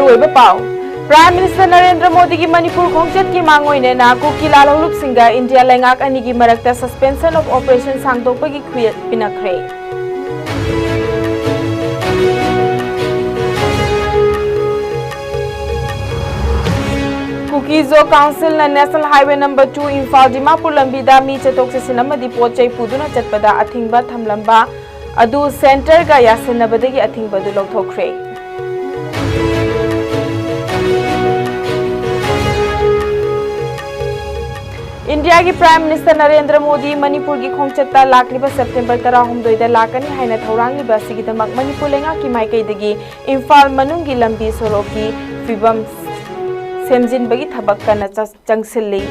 पाव prime minister Narendra Modi की मणिपुर खोंगचत की मांगोइने ना कुकी लालौलुप सिंगा इंडिया लेंगाक अनि की मरकता सस्पेंशन ऑफ ऑपरेशन सांगदोकपगी खुयत पिनखरे कुकीजो काउंसिल ना national highway number 2 Imphal Dimapur लंबीदा मी चतोक से सिनमदी पोचै पुदुना चटपदा अथिंगबा थमलंबा अदु सेंटर का यासनबदगी अथिंगबदु लौथोखरे इंडिया की प्राइम मिनिस्टर नरेंद्र मोदी मणिपुर की खोंगचत्ता लाखलिबा सेप्टेम्बर 13 लाकनी हाइना थौरांगलिबा सिगिदमक मणिपुर लेंगा की माइकैदगी इम्फाल मनुंगी लंबी सोरो की फिबम सेमजिनबगी थबक कना चंगसिल्ली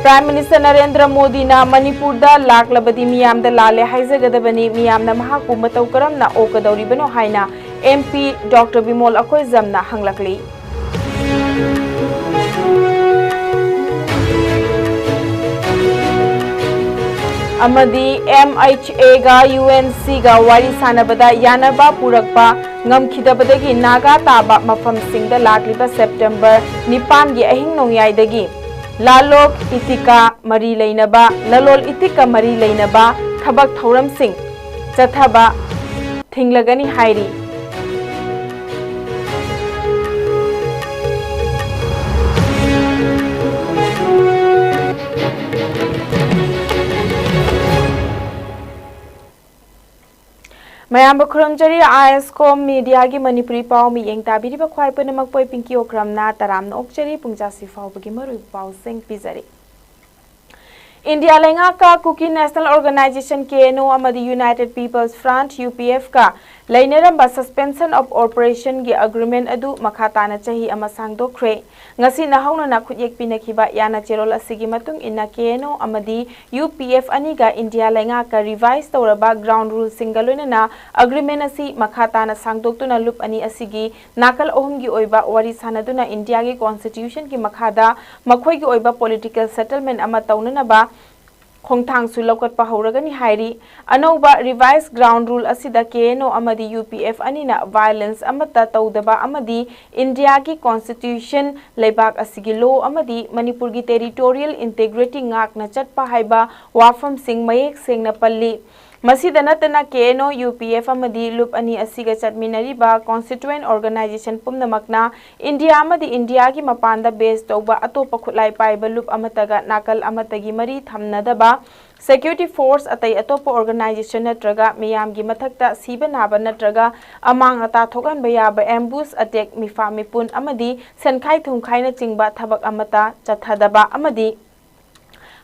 प्राइम मिनिस्टर नरेंद्र मोदी ना मणिपुर दा लाखलबदी मियाम दा लाले हाइजगदबनी मियाम ना महाकु मतौ करमना ओकदौरिबनो हाइना MP डॉक्टर बिमोल अखोय जमना हंगलकली अमदी MHA गा UNC गा वारी सानबदा यानबा पुरकपा ngमखिदबदगी नागा ताबा मफम सिंगदा लाखलिबा सेप्टेम्बर 9 गी अहिंग नोंयाइदगी लालोक इतिका मरी लेनबा ललोल इतिका मरी लेनबा थबक थौरम सिंह चथबा थिंगलगनी हाइरी मयाम खुरमजरी ISCOM मीडिया की मणिपुरी पाव मी येंग ताबिरिबा ख्वाइ पुनमक पोइ पिंकी ओक्रमना तराम ओक्चरी पुंजासी फावबगी मरु पाव सिंग पिजरी इंडिया लेंगा का कुकी नेशनल ऑर्गेनाइजेशन KNO अमदी यूनाइटेड पीपल्स फ्रंट UPF का लेनेरंबा सस्पेंशन ऑफ ऑपरेशन की अग्रीमेंट अदु मखाताना चही अमा सांगदोखरे ngasi nahawna na khuyek pinakhiba yana cherol asigi matung inna KNO amadi UPF ani ga India lenga ka revise tawraba ground rule singaloina na agreement asi makhata na sangdoktuna loop ani asigi nakal ohum gi oiba wari sanaduna India gi constitution ki makhada makhoi gi oiba political settlement ama tawnana ba खोंगथांग सुलौकत पहौरगनी हाइरी अनौबा revise ground rule असिदा KNO अमदी UPF अनिना violence अमता तौदबा अमदी इंडिया की कॉन्स्टिट्यूशन लेबाक असिगी लो अमदी मणिपुर की टेरिटोरियल इंटीग्रिटी ngakna चटपा हाइबा वाफम सिंह मयेक सेंगना पल्ली मसीदा नतना KNO UPF अमदी लूप अनि असिगा चटमिनरिबा कॉन्स्टिट्यूएंट ऑर्गेनाइजेशन पुमनमकना इंडिया अमदी इंडिया की मपानदा बेस तौबा अतोपा खुलाई पाइबा लूप अमतगा नाकल अमतगी मरी थमनदबा सिक्योरिटी फोर्स अतई अतोपा ऑर्गेनाइजेशन नत्रगा मियाम की मथक्ता सीबा नाबा नत्रगा अमांग अता थोगनबा याबा एम्बुश अटैक मिफा मिपुन अमदी सेनखाई थुंखाइना चिंगबा थबक अमता चथदबा अमदी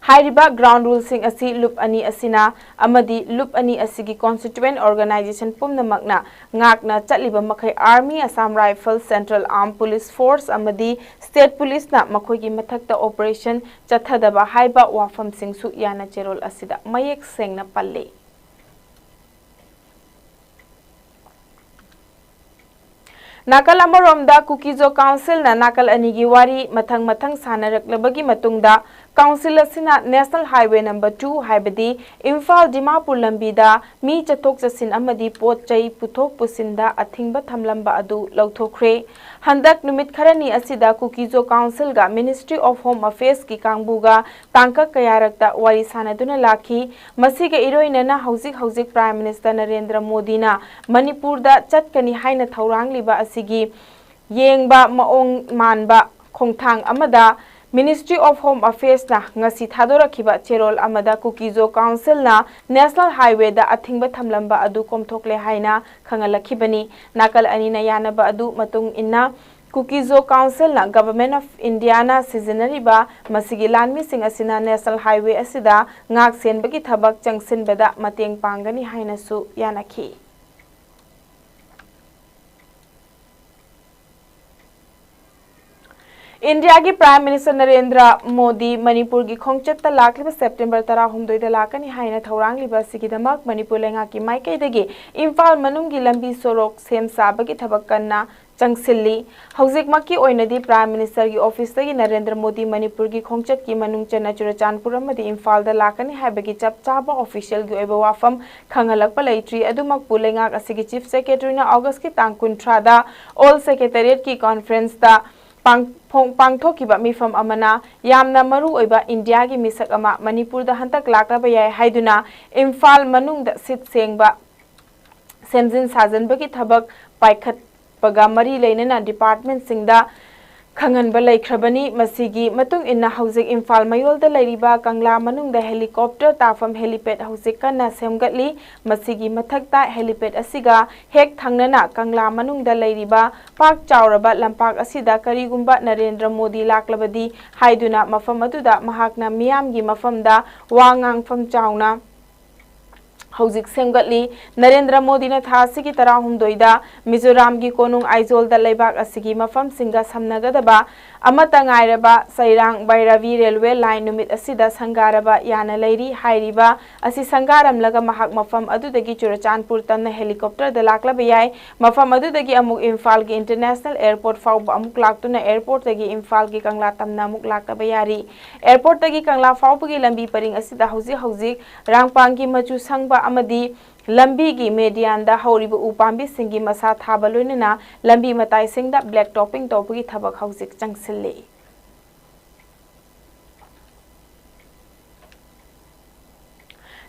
हाइरिबा ग्राउंड रूल सिंग असी लूप अनि असिना अमदी लूप अनि असिगी कॉन्स्टिट्यूएंट ऑर्गेनाइजेशन पुमनमकना ngakna चटलिबा मखै army Assam rifle central arm police force अमदी स्टेट पुलिस ना मखोगी मथक्ता ऑपरेशन चथदबा हाइबा वाफम सिंग सु याना चेरोल असिदा मयेक सेंगना पल्ले नाकल अमरोमदा कुकीजो काउंसिल ना नाकल अनिगी वारी मथंग मथंग सानरकलबगी मतुंगदा काउंसिल असिना नेशनल हाईवे नंबर 2 हाइबदी इम्फाल दिमापुर लंबीदा मी चतोक चसिन अमदी पोत चई पुथोक पुसिंदा अथिंगबा थमलंबा अदु लौथोखरे हंदक नुमित खरनी असिदा कुकीजो काउंसिल गा मिनिस्ट्री ऑफ होम अफेयर्स की कांगबुगा तांका कयारकता वारी सानदुना लाखी मसीगा इरोइनना हौजिक प्राइम मिनिस्टर नरेंद्र मोदी ना मणिपुर दा चटकनी हाइना थौरांगलिबा असिगी येंगबा माओंग मानबा खोंगथांग अमदा मिनिस्ट्री ऑफ होम अफेयर्स ना ngasi थादोरखिबा चेरोल अमदा कुकीजो काउंसिल ना नेशनल हाईवे दा अथिंगबा थमलंबा अदु कोमथोकले हाइना खंगलखिबनी नाकल अनिना यानबा अदु मतुंग इन्ना कुकीजो काउंसिल ना गवर्नमेंट ऑफ इंडिया ना सिजनरीबा मसिगी लानमी सिंग असिना national highway असिदा ngak senbagi thabak changsinbada mateng pangani haina su yanakhi India की प्राइम मिनिस्टर नरेंद्र मोदी मणिपुर की खोंगचत्ता लाखलिबा सेप्टेम्बर 13 लाकनी हाइना थौरांगलिबा सिगिदमक मणिपुर लेंगा की माइकैदगी इम्फाल मनुंगी लंबी सोरोक सेम साबगी थबक कन्ना चंगसिल्ली हौजिकमकी ओइनदी प्राइम मिनिस्टर की ऑफिस तगी नरेंद्र मोदी मणिपुर की खोंगचत की मनुंग चना चुरचानपुर अमदी इम्फाल दा लाकनी हाइबगी चप चाबा ऑफिशियल की ओइबा वाफम खंगलक पलैट्री अदुमक पुलेंगाक असिगी चीफ सेक्रेटरी ना अगस्त की तांग 13 दा ऑल सेक्रेटरिएट की कॉन्फ्रेंस दा पांगथोकिबा मिफम अमना यामना मरु ओइबा इंडिया की मिसक अमा मणिपुर दा हंतक लाकलाबा याय हाइदुना इम्फाल मनुंग दा सिट सेंगबा सेमजिन साजनबगी थबक पाइखत पगा मरी लेना डिपार्टमेंट सिंगदा खंगनबा लेख्रबनी मसीगी मतुंग इन्ना हौजिक इम्फाल मयोलदा लेरिबा कंगला मनुंगदा हेलीकॉप्टर ताफम हेलीपैड हौजिक कन्ना सेमगतली मसीगी मथक्ता हेलीपैड असिगा हेक थंगनना कंगला मनुंगदा लेरिबा पाक चावरबा लंपाक असिदा करीगुंबा नरेंद्र मोदी लाक्लबदी हाइदुना मफम अदुदा महाकना मियामगी मफमदा वांगांगफम चावना हौजिक सेमगतली नरेंद्र मोदी ने थासी की तरह हुमदोइदा मिजोराम की कोनुंग आइजोल लेबाक असिगी मफम सिंगा समनगदबा अमता ngairaba sairang bairavi railway line numit asida sangaraba yana leiri hairiba asi sangaram laga mahak mafam adudagi churachanpur tamna helicopter da lakla bayai mafam adudagi amuk imphal gi international airport fau amuk laktuna airport dagi imphal gi kangla tamna amuk lakta bayari airport dagi kangla fau gi lambi paring asida hauji rangpang gi machu sangba amadi lambi gi median da horibu upambi singi masa thabaloinena lambi matai singda black topping topugi thabak haujik changsilli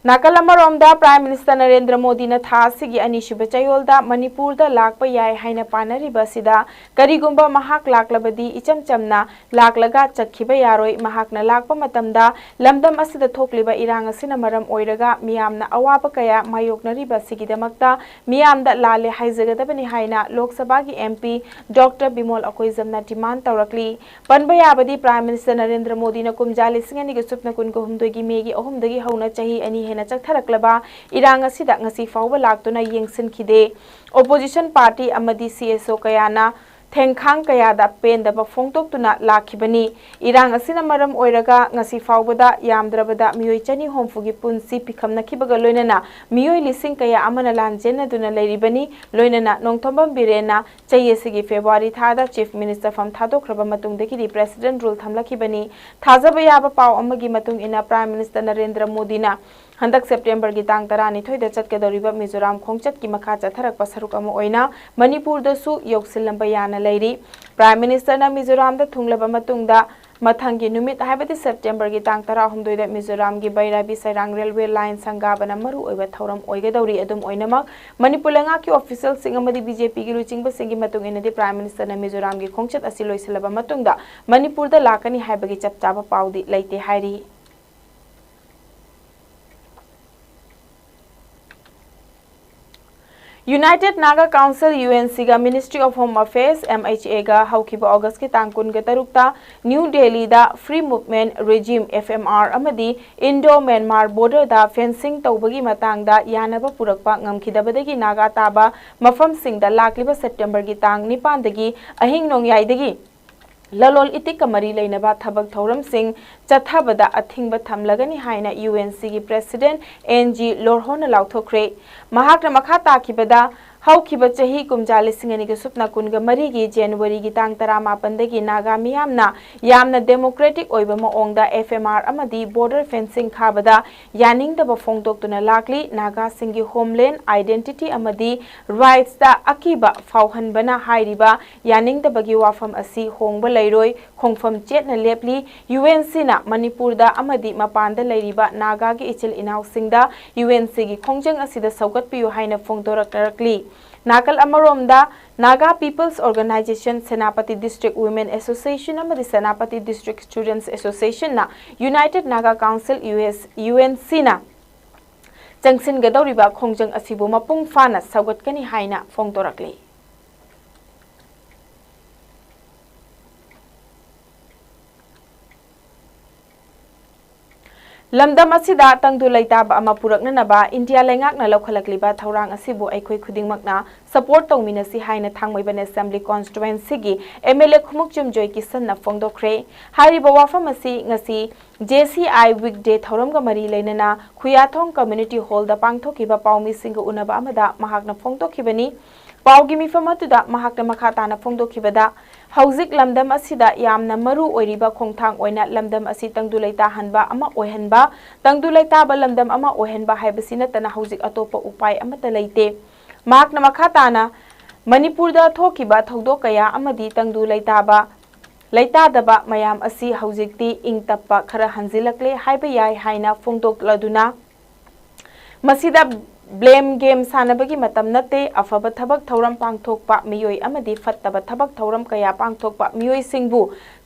नाकलमरोमदा prime minister Narendra Modi ने थासिगी अनिसुब चयोलदा मणिपुर दा लाकपा याय हाइना पानरिबा सिदा करिगुंबा महाक लाकलबदी इचम चमना लाकलगा चखिबा यारोय महाकना लाकपा मतमदा लमदम असिदा थोकलिबा इरांग असिना मरम ओइरगा मियामना अवाबा कया मायोकनरिबा सिगिदमक्ता मियामदा लाले हाइजगदबनी हाइना लोकसभा की एमपी डॉक्टर बिमोल अकोइजमना डिमांड तौरकली पनबा याबदी प्राइम मिनिस्टर नरेंद्र मोदी ने कुमजा लिसिंगनी गे सुपना कुन को हुमदोगी मेगी अहुमदगी हौना चाही अनि हेना चक्थरकलबा इरांग असिदा ngasi फाउबा लाक्तुना येंगसिनखिदे ओपोजिशन पार्टी अमदी सीएसओ कयाना थेंखांग कयादा पेंदबा फोंगतोक्तुना लाखिबनी इरांग असिना मरम ओइरगा ngasi फाउबदा यामद्रबदा मियोय चनी होमफुगी पुंसी पिखमनखिबगा लोइनना मियोय लिसिंग कया अमना लांजेनदुना लेरिबनी लोइनना नोंथोंबम बिरेना चयेसिगी फेब्रुवारी थादा चीफ मिनिस्टर फम थादोख्रबा मतुंगदगी प्रेसिडेंट रूल थमलखिबनी थाजबा याबा पाव अमगी मतुंग इना प्राइम मिनिस्टर नरेंद्र मोदीना हंदक सेप्टेम्बर की तांग 12 चटकदौरिबा मिजोराम खोंगचत की मखा चथरकपा सरुक अमा ओइना मणिपुर दसु योगसिलंबा याना लेरी प्राइम मिनिस्टर ना मिजोराम दा थुंगलबा मतुंगदा मथंगी नुमित हाइबति सेप्टेम्बर की तांग 13 दा मिजोराम की बैराबी सैरांग रेलवे लाइन संगाबना मरु ओइबा थौरम ओइगदौरी अदुम ओइनमक मणिपुर लंगा की ऑफिशियल सिंग अमदी बीजेपी की रुचिंग बसिंगी मतुंग इनदी प्राइम मिनिस्टर ना मिजोराम की खोंगचत असि लोइसलबा मतुंगदा मणिपुर दा लाकनी हाइबगी चपचाबा पाउदी लेते हाइरी यूनाइटेड नागा काउंसिल यूएनसी गा ministry of home affairs MHA गा हौखिबा अगस्त की तांग 23 न्यू दिल्ली दा फ्री मूवमेंट रेजिम एफएमआर अमदी इंडो म्यांमार बॉर्डर दा फेंसिंग तौबगी मतांग दा यानबा पुरकपा ngамखिदबदगी नागा ताबा मफम सिंग दा लाक्लिबा सेप्टेम्बर की तांग 9 दगी अहिंग नोंगयाइदगी ललोल इतिक मरी लेनबा थबक थौरम सिंह चथाबदा अथिंग थमलगनी हाइना यूएनसी की प्रेसिडेंट एनजी लोरहोन लाउथोख्रे महाकना मखा ताखिबदा हौखिबा चही कुमजा लिसिंगनी के सुपना कुनगा मरी की जनवरी की तांग 18 नागा मियामना यामना डेमोक्रेटिक ओइबा मओंगदा एफएमआर अमदी बॉर्डर फेंसिंग खाबदा यानिंगदबा फोंगदोक्तुना लाक्ली नागा सिंगी होमलैंड आइडेंटिटी अमदी राइट्स दा अकीबा फाउहनबना हाइरिबा यानिंगदबगी वाफम असि होंगबा लैरोय खोंगफम चेतना लेपली यूएनसी ना मणिपुर दा अमदी मपानदा लैरिबा नागा की इचिल इनाउ सिंगदा यूएनसी की खोंगजंग असिदा सौगतपियो हाइना फोंगदोरकली नाकल अमरोमदा नागा पीपल्स ऑर्गेनाइजेशन सेनापति डिस्ट्रिक्ट वुमेन एसोसिएशन अमदी सेनापति डिस्ट्रिक्ट स्टूडेंट्स एसोसिएशन ना यूनाइटेड नागा काउंसिल यूएनसी ना चंगसिन गदौरिबा खोंजंग असिबु मपुंग फाना सौगतकनी हाइना फोंगदोरकली लमदम असिदा तंगदु लैताब अमा पुरकननबा इंडिया लेंगाकना लौखलकलिबा थौरांग असिबु अखोय खुदिंगमकना सपोर्ट तौमिनसी हाइना थांगमैबन असेंबली कॉन्स्टिट्युएंसी की एमएलए खुमुक चुमजोय किसनना फोंगदोख्रे हारिबा वाफम असि ngasi JCI weekday थौरमगा मरी लेनना खुयाथोंग कम्युनिटी हॉल दा पांगथोकिबा पाउमी सिंग उनबा अमदा महाकना फोंगदोखिबनी Paugi mifam atuda mahakna makha tana phongdokhibada hauzik lamdam asida yamna maru oiriba khongthang oina lamdam asi tangdulaita hanba ama oihanba tangdulaita ba lamdam ama oihanba haibasina tana hauzik atopa upai amata leite mahakna makha tana Manipurda thokiba thodok kaya amadi tangdulaita ba Laita daba mayam asi hauzikti ing tappa khara hanzilakle haiba yai haina phongdok laduna masida blame game sanabagi matam nate afaba thabak thauram pangthokpa miyoi amadi fattaba thabak thauram kaya pangthokpa miyoi singbu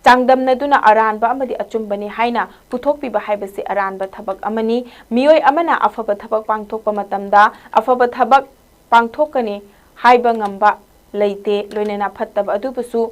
changdamnaduna aranba amadi achumbani haina puthokpiba haibasi aranba thabak amani miyoi amana afaba thabak pangthokpa matamda afaba thabak pangthokani haiba ngamba leite loinena fattaba adubusu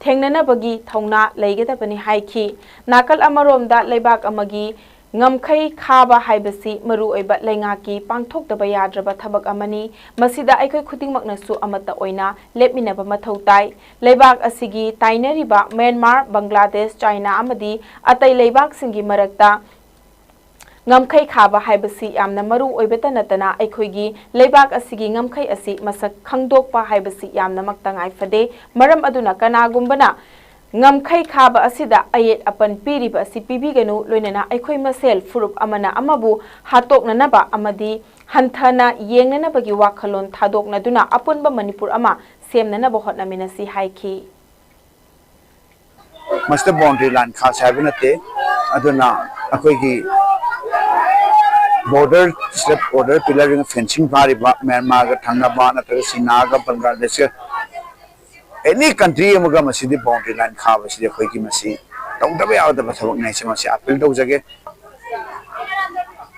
Tengnanabagi Thauna Laigadabani Haiki, Nakal Amaromda Laibak Amagi, Ngamkai Khaba Haibasi, Maru Eba Langaki, Pangtok the Bayadraba Tabak Amani, Masida Aiko Kuting Magnasu Amata Oina, Let me never matautai, Laibak Asigi, Tainariba, Myanmar, Bangladesh, China Amadi, Atai Laibak Singi Marakta. Ngamkai khaba haibasi yamna maru oibeta natana aikhoigi leibak asigi ngamkai asi masak khangdokpa haibasi yamna maktangai fade maram aduna kanagumbana ngamkai khaba asida ayet apan piriba asi pibiganu loinana aikhoi masel furup amana amabu hatoknanaba amadi hanthana yengnanabagi wakhalon thadoknaduna apunba Manipur ama semnanaba hotnaminasi haiki Master boundary land khas habinate aduna akoigi border step border pillar ring fencing pariba Myanmar ga thangaba natra China ga Bangladesh any country amaga masidi boundary line khaba sidi khoi ki masi tongdaba yawdaba thabak nai se masi appeal tawjage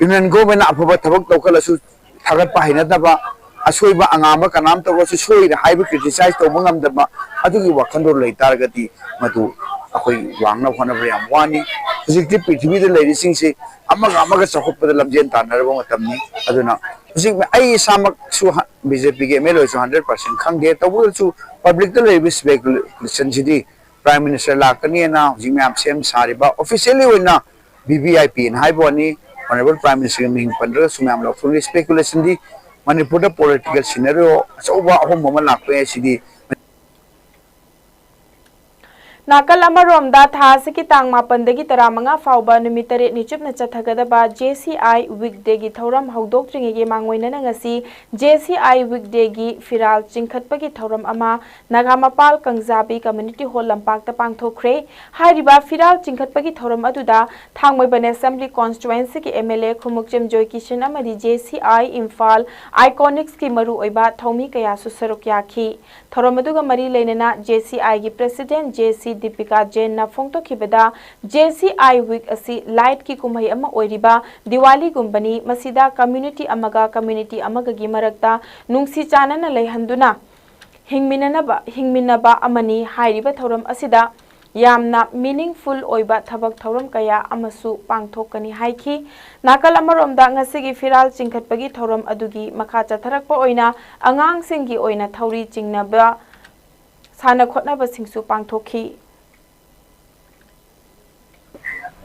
union government aphaba thabak tawkalasu thagat pa hinadaba asoiba angama kanam tawsu soi da haiba criticize tawbangam daba adugi wakhando leitargati matu akoi wangna khona yam wani hujikti prithvi da lerising se amaga chakopda lamjen tanarba matamni aduna hujik ai samak su BJP ge melo 100% khangge tawul su public da lebi speculation jidi prime minister lakani na hujik me sem sariba officially wina BBIP in haiboni honorable prime minister ming pandra sumam la full speculation di Manipur da political scenario soba hom mama lakpe sidi Nakal Amaromda Thasiki Tang Mapandagi Taramanga Fauba Numitare Nichup Nachathagadaba JCI weekday gi Thauram Haudokringi Mangwina Nangasi JCI weekday gi Firal Chinkhatpagi Thauram Ama Nagamapal Kangzabi Community Hall Lampak Pangthokre Hariba Firal Chinkhatpagi Thauram Aduda Thangmoiban Assembly Constituency ki MLA Khumukchem Joy Kishan Amadi JCI imphal Iconics ki Maru Oiba Thomi Kayasu Sarukyaki Thauram Aduga Mari Lenena JCI gi President JC Deepika Jain na phongto khibada JCI week asi light ki kumhai ama oiriba Diwali gumbani masida community amaga gi marakta nungsi chanana leihanduna hingminaba amani hairiba thoram asida yamna meaningful oiba thabak thoram kaya amasu pangthokani haiki nakal amaromda ngasigi firal chingkhatpagi thoram adugi makha chatharakpa oina angang singi oina thauri chingnaba sana khotnaba singsu pangthokhi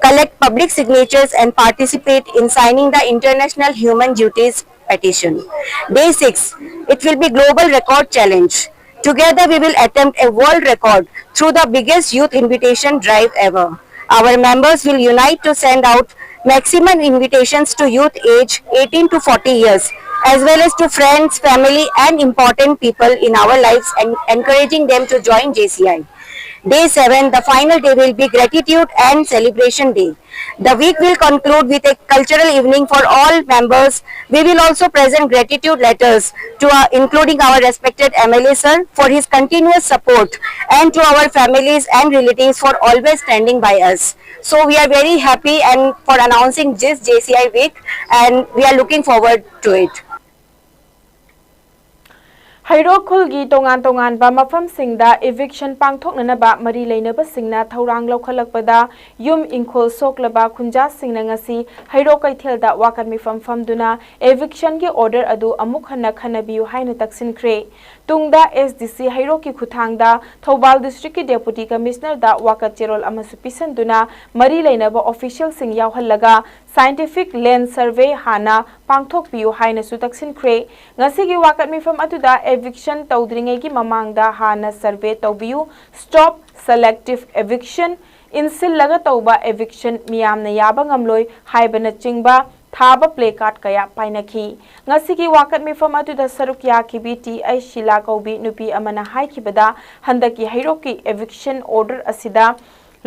collect public signatures and participate in signing the International Human Duties Petition. Day 6, it will be Global Record Challenge. Together we will attempt a world record through the biggest youth invitation drive ever. Our members will unite to send out maximum invitations to youth age 18 to 40 years, as well as to friends, family and important people in our lives and encouraging them to join JCI. Day 7, the final day will be Gratitude and Celebration Day. The week will conclude with a cultural evening for all members. We will also present gratitude letters to including our respected MLA sir for his continuous support and to our families and relatives for always standing by us. So we are very happy and for announcing this JCI week and we are looking forward to it. Hairokul tongan ba mafam singda eviction pangthoknanaba mari leinaba singna thaurang lokhalakpada yum inkhol soklaba khunja singna ngasi hairokai thelda wakat mifam famduna eviction gi order adu amuk hanna khanabiu haina taksinkhre tungda SDC hairoki khuthangda Thobal district ki deputy commissioner da wakat cherol amasu pisanduna mari leinaba official sing yawhallaga scientific land survey hana pangthok piu haina su taksinkhre ngasi gi wakat mifam atuda eviction tawdringai gi mamangda hana survey tawbiu stop selective eviction insil laga tawba eviction miyamna yaba ngamloi haibana chingba थाबा play card कया पाइनखी ngasi wakat mifam atuda saruk yakibi ti ai shila kaubi nupi amana haikibada handaki hairoki eviction order asida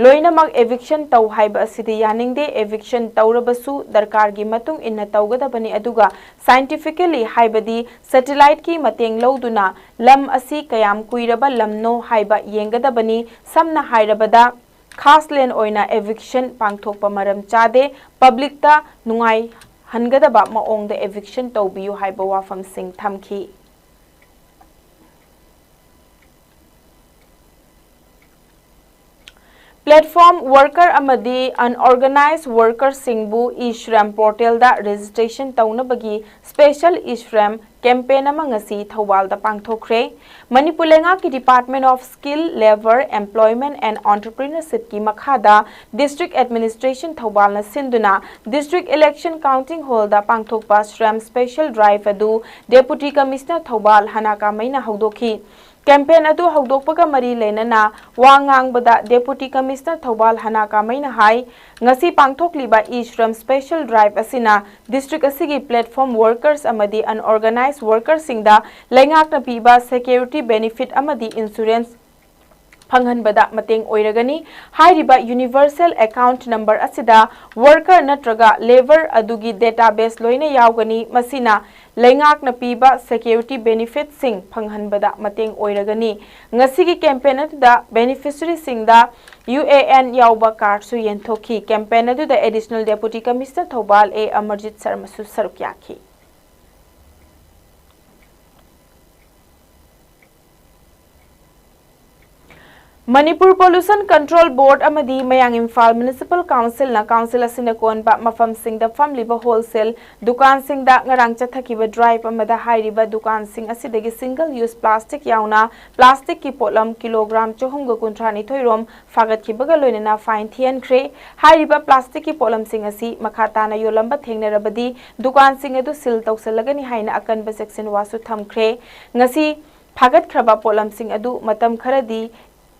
loinamak eviction taw haiba asidi yaningde eviction tawrabasu darkar gi matung inna tawgadabani aduga scientifically haibadi satellite ki mateng loduna lam asi kayam kuiraba lamno haiba yengadabani samna hairabada खासलेन ओइना eviction पांगथोकपा मरम चादे public ता नुंगाई हनगदबा माओंग the eviction तौबियु हाइबा वाफम सिंह थमखी Platform worker amadi unorganized worker singbu e-shram portal da registration taunabagi special e-shram campaign amangasi thawal da pangthokre Manipur lenga ki Department of Skill, Labor, Employment and Entrepreneurship ki makhada District Administration thawal na sinduna District Election Counting Hall da pangthokpa shram special drive adu Deputy Commissioner thawal hanaka maina hawdokhi Campaign adu hawdokpaga mari lenana wangang bada Deputy Commissioner Thawal Hanaka maina hai ngasi pangthokliba e-shram special drive asina district asigi platform workers amadi unorganized workers singda lengak na piba security benefit amadi insurance phanghanbada mateng oiragani hairiba universal account number asida worker natraga labor adugi database loina yaugani masina lengak na piba security benefit sing phanghanbada mateng oiragani ngasigi campaign atuda beneficiary singda UAN yauba card su yenthoki campaign atuda additional deputy commissioner Thobal A Amarjit Sharma su sarukyaki Manipur Pollution Control Board amadi mayang imphal Municipal Council na council asina konba mafam singda famliba wholesale dukan singda ngarang chathakiba drive amada hairiba dukan sing asidagi single use plastic yauna plastic ki potlam kilogram 413 thoirom fagat ki baga loinena fine thian khre hairiba plastic ki potlam sing asi makhata na yolamba thengnarabadi dukan sing adu sil tawsalagani haina akan ba section wasu thamkhre ngasi fagat khraba potlam sing adu matam kharadi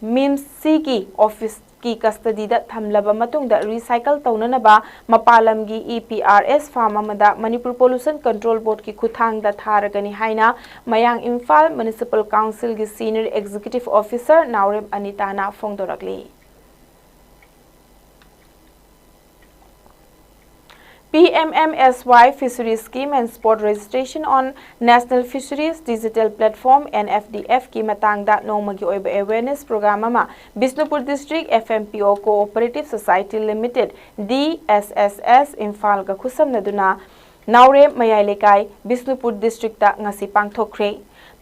MIMC की office की custody दा थमलबा मतुंग दा recycle तौननबा मपालम की EPRS form अमदा मणिपुर पोल्यूशन कंट्रोल बोर्ड की खुथांग दा थारगनी हाइना मयांग इम्फाल म्युनिसिपल काउंसिल की सीनियर एग्जीक्यूटिव ऑफिसर नावरेम अनिताना फोंगदोरकली PMMSY Fisheries Scheme and Sport Registration on National Fisheries Digital Platform NFDF की matangda nongmagi oiba awareness program ama Bisnupur District FMPO Cooperative Society Limited DSSS imphal ga khusamnaduna Naure Mayai Lekai Bisnupur District ta ngasi pangthokre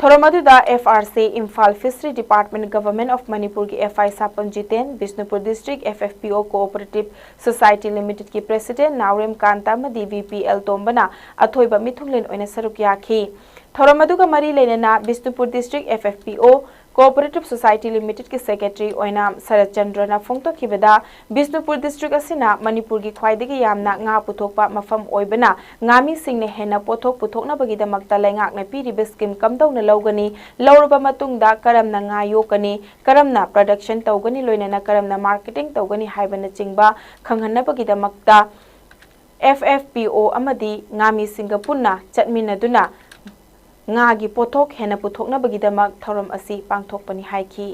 Thoromaduda FRC Imphal Fishery Department Government of Manipur ki FI Sapam Jiten Bisnupur District FFPO Cooperative Society Limited ki President Naurem Kanta Madi VPL Tombana Athoiba Mithunglen oina saruk yakhi Thoromaduga mari lenena Bisnupur District FFPO Cooperative Society Limited ki Secretary oina Sarat Chandra na phongto khibada Bisnupur District asina Manipur gi khwaidagi yamna nga puthokpa mafam oibana ngami singne hena pothok puthokna bagi damakta lengak na piri scheme kamdawna lawgani lawraba matungda karamna nga yokani karamna production tawgani loinana karamna marketing tawgani haibana chingba khanghanna bagi damakta FFPO amadi ngami singapunna chatminaduna ngagi pothok hena puthokna bagidamak thoram asi pangthokpani haiki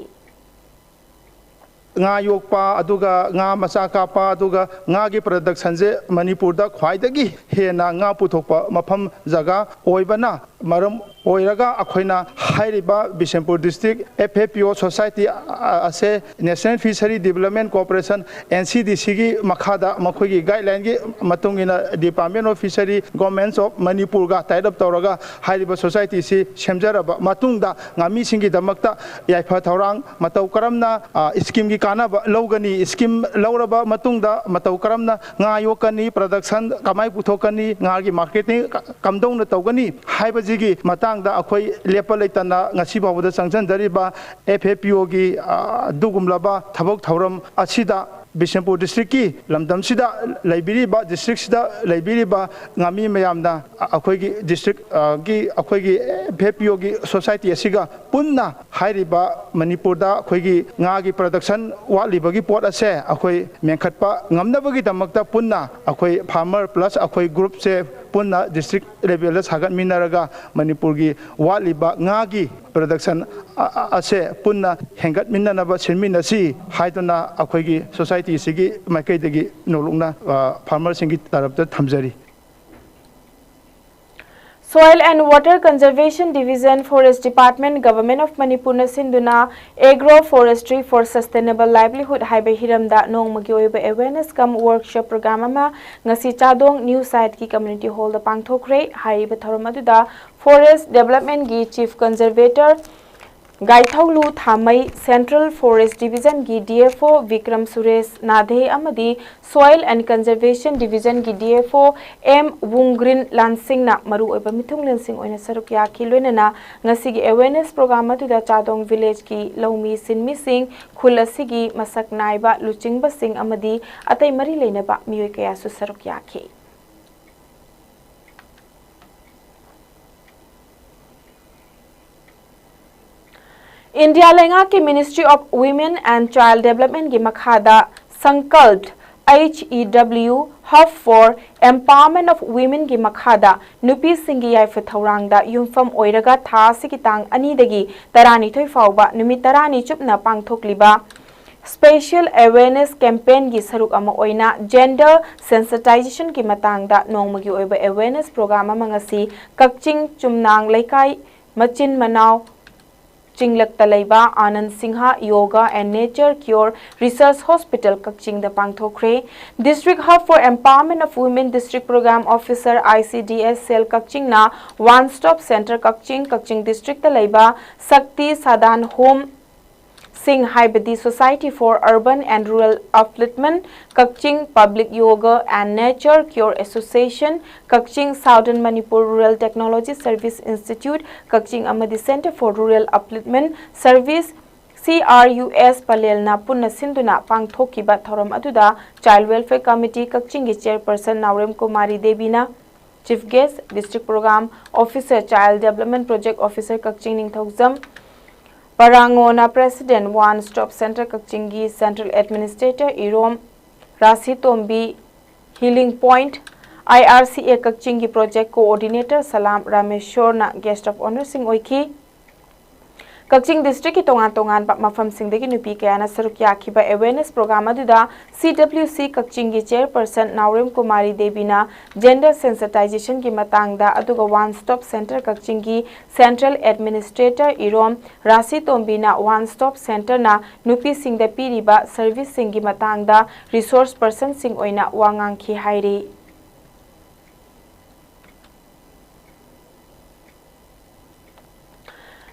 nga yokpa aduga nga macha kapa aduga nga gi production je manipur da khwaidagi hena nga puthokpa mafam jaga oibana maram oiraga akhoina hairiba Bisempur District FFPO Society ase National Fishery Development Corporation NCDC gi makhada makhogi guideline gi matungina Department of Fishery Governments of Manipur ga tied up tawraga hairiba society si semjaraba matungda ngami singi damakta yaifa thorang matau karamna scheme gi kana logani scheme lauraba matungda matau karamna nga yokani production kamai puthokani nga gi marketing kamdong na tawgani haiba jigi matang da akhoi lepa leitana ngasi bawda changjan dariba FFPO gi dugumlaba thabok thauram asida Bishnupur district ki lamdam sida laibiriba district sida laibiriba ngami mayamna akhoi district ki akhoi BPO ki society asiga punna hairiba Manipur da akhoi gi nga gi production waliba gi pot ase akhoi menkhatpa ngamnabagi damakta punna akhoi farmer plus akhoi group se punna district level sagat minaraga Manipur gi waliba nga gi production ase punna hengat minnanaba sinminasi haiduna akhoi gi society sigi makai degi nolungna farmer singi tarapta thamjari. Soil and Water Conservation Division, Forest Department, Government of Manipur na sinduna Agroforestry for Sustainable Livelihood haiba hiramda nongmagi oiba awareness kam workshop program ama ngasi chadong new site ki community hall da pangthokre haiba thoram aduda Forest Development gi Chief Conservator Gaitholu Thamai, Central Forest Division gi DFO Vikram Suresh Nadhe amadi Soil and Conservation Division gi DFO M Wungrin Lansing na maru oiba mithung lansing oina saruk ya ki loinana ngasi gi awareness program atu da Chadong village ki Lomi Sinmi Singh Khulasi gi masak naiba Luchingba Singh amadi atai mari leinaba miyoi kaya su saruk ya ki. India lenga ki Ministry of Women and Child Development ki makhada Sankalp HEW Hub for Empowerment of Women ki makhada nupi singi yai fathaurang da yumfam oiraga tha sikitang ani dagi tarani thoi fauba numi tarani chupna pangthokliba Special Awareness Campaign ki saruk ama oina Gender Sensitization ki matangda nongmagi oiba awareness program ama ngasi Kakching Chumnang Laikai Machin Manau Chinglak Talaiba Anand Singha Yoga and Nature Cure Research Hospital Kakching the Pangthokre District Hub for Empowerment of Women District Program Officer ICDS Cell Kakching na One Stop Center Kakching District Talaiba Sakti Sadan Home Singh Haibadi Society for Urban and Rural Upliftment, Kakching Public Yoga and Nature Cure Association, Kakching Southern Manipur Rural Technology Service Institute, Kakching Amadi Center for Rural Upliftment Service, CRUS Palelna Punna Sinduna Pangthokiba Thoram Aduda, Child Welfare Committee, Kakching Chairperson Naurem Kumari Debina, Chief Guest, District Program Officer, Child Development Project Officer, Kakching Ningthauzam, Parangona President One Stop Center Kakchingi Central Administrator Irom Rasitombi Healing Point IRCA Kakchingi Project Coordinator Salam Rameshwar na Guest of Honor Sing Oiki Kakching District ki tongan mafam singdagi nupi kaya na saruk yakiba awareness program aduda CWC Kakchingi Chairperson Naurem Kumari Debina Gender Sensitization ki matangda aduga One Stop Center Kakchingi Central Administrator Irom Rasi Tombina One Stop Center na nupi singda piriba service singi matangda resource person sing oina wangang ki hairi.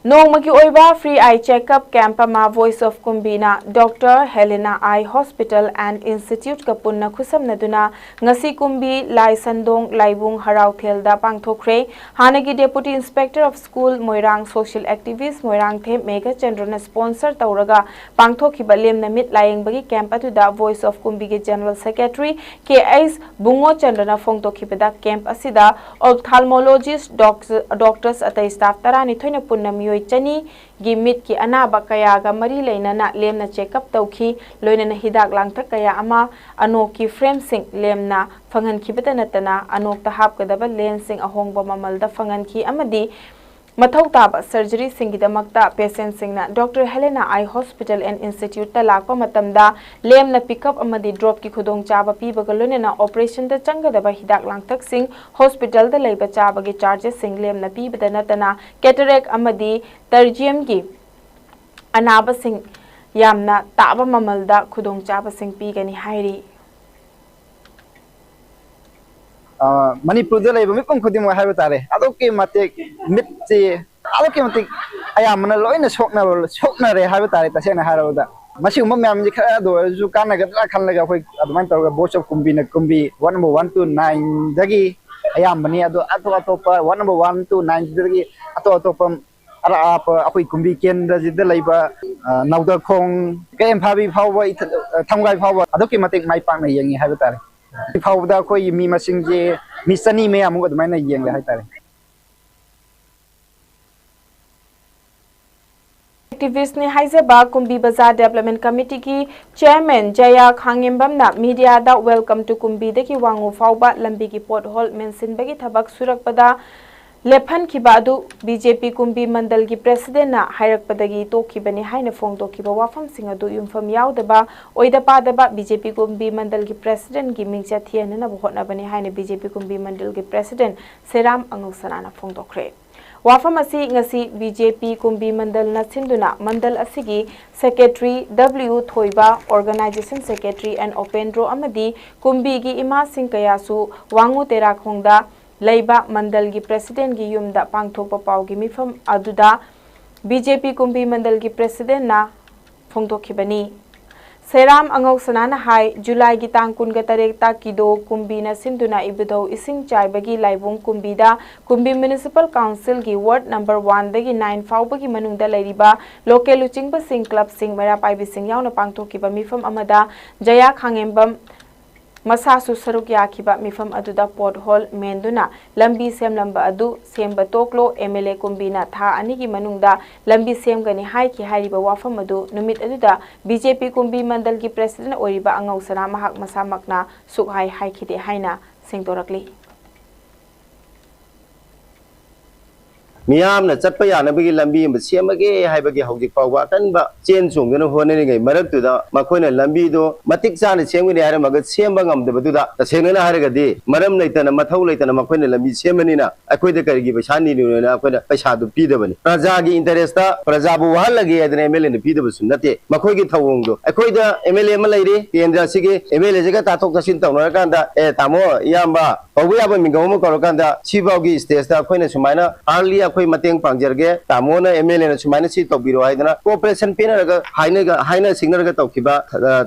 Nongmagi oiba free eye checkup camp ma Voice of Kumbina Dr. Helena Eye Hospital and Institute kapunna khusam naduna ngasi kumbi lai sandong laibung harau thelda pangthokre hanagi Deputy Inspector of School Moirang Social Activist Moirang The Mega Chandrona sponsor tauraga pangthokhiba lemna mit layeng bagi camp atuda Voice of Kumbi ge General Secretary KS Bungo Chandrona phongtokhibada camp asida ophthalmologist doctors atai staff tarani thoina punna Chani gimit ki anaba kaya ga mari leinana lemna checkup tauki loinana hidak langthak kaya ama anok ki frame sing lemna phangan khibata natana anok ta hap kadaba lens sing ahongba mamalda phangan ki amadi mathau taba surgery singidamakta patient singna Dr. Helena Eye Hospital and Institute ta lakpa matamda lemna pickup amadi drop ki khudong chaba pibaga loinana operation da changadaba hidak langthak sing hospital da leiba chaba gi charges sing lemna pibada natana cataract amadi tergium gi anaba sing yamna taba mamalda khudong chaba sing pigani hairi. Manipur de lay bumi pang khudi mo hay batare adoki mate mitsi adoki mate ayamna loina sokna re hay batare ta sena harawda masi umma myam ji khara do ju kana ga la khan laga khoi adman tar boss of kumbi na kumbi 1 number 1 to 9 dagi ayam bani ado ato pa 1 number 1 to 9 dagi ato pa Arap अखोई कुंबी केंद्र जिद लैबा नौदा खोंग के एम्फाबी फावबा थमगाई फावबा अदुकी मतिक माइ पाकना येंगी हाइबा तारे फावदा अखोई मी मसिंग जे मी सनी मे अमुग अदमाइना येंगे high तारे activist ने हाइजबा कुंबी बाजार development committee की चेयरमैन जया खांगेम्बम ना मीडिया दा वेलकम टू कुंबी दकी वांगु फावबा लंबी की पोट होल मेंसिनबगी थबक सुरकपदा लेफन खिबादु बीजेपी कुंबी मंडल की प्रेसिडेंट ना हायरकपदगी तोखिबनी हाइना फोंदोखिबा वाफम सिंह अदु युमफम यावदबा ओइदा पादबा बीजेपी कुंबी मंडल की प्रेसिडेंट की मिंगचा थियनना होटनाबनी हाइना बीजेपी कुंबी मंडल की प्रेसिडेंट सेराम अंगसनाना फोंदोखरे वाफम असी ngasi बीजेपी कुंबी मंडल ना सिंधुना मंडल असिगी secretary W Thoiba organisation secretary and Opendro अमदी कुंबी की इमा सिंह कयासु वांगु तेराखोंगदा लैबा मंडल की प्रेसिडेंट की युमदा पांगथोपा पाउगी मिफम अदुदा बीजेपी कुंबी मंडल की प्रेसिडेंट ना फोंदोखिबनी सेराम अंगौ सनाना हाई जुलाई की तांग कुनगा तरेक्ता किदो कुंबी न सिंधुना इबदौ इसिंग चाइबगी लाइबोंग कुंबीदा कुंबी म्युनिसिपल काउंसिल की वार्ड नंबर 1 दगी 9 फाउबगी मनुंगदा लैरिबा लोकल लुचिंगबा सिंग क्लब सिंग मेरा पाइबी सिंग यावना पांगथोकिबा मिफम अमदा जया खांगेम्बम मसासु सरुक याखिबा मिफम अदुदा पोर्ट होल मेंदुना लंबी सेमलंबा अदु सेमबा तोकलो एमएलए कुंबीना था अनि की मनुंगदा लंबी सेमगनी हाई की हाइरिबा वाफम अदु नुमित अदुदा बीजेपी कुंबी मंडल की प्रेसिडेंट ओरिबा अंगौसना महक मसामकना सुखहाई हाइखिदे हाइना सिंगतोरकली मियामना चटपा यानबगी लंबी सेमगे हाइबगी हौजिक फावबा अकनबा चेन चोंगना होनरिङै मरक्तुदा मखोइना लंबीदो मतिक चाना सेमगनि हारमगा सेमबा ngamdabadुदा तसेंगना हारगदि मरम लैतना मथौ लैतना मखोइना लंबी सेमनिना अखोइदा करिगी पैसा निनुना अखोइना पैसादु पीदबनि प्रजागी इंटरेस्टता प्रजाबु वहालगे अदने एमएलए ने पीदबसु नते मखोइगी थवोंगदो अखोइदा एमएलए म लैरि केंद्र सिगे एमएलए जगा ताथोक तसिन तौनरकांदा ए तामो यामबा पौबु याबा मिंगौम करकांदा सिबावगी स्टेजता अखोइना सुमाइना आर्ली अखोइ मतेंग पांगजरगे तामोना एमएलए ने सुमाइना सि तौबिरो हाइदना कोऑपरेशन पिनरगा हाइना सिग्नरगा तौखिबा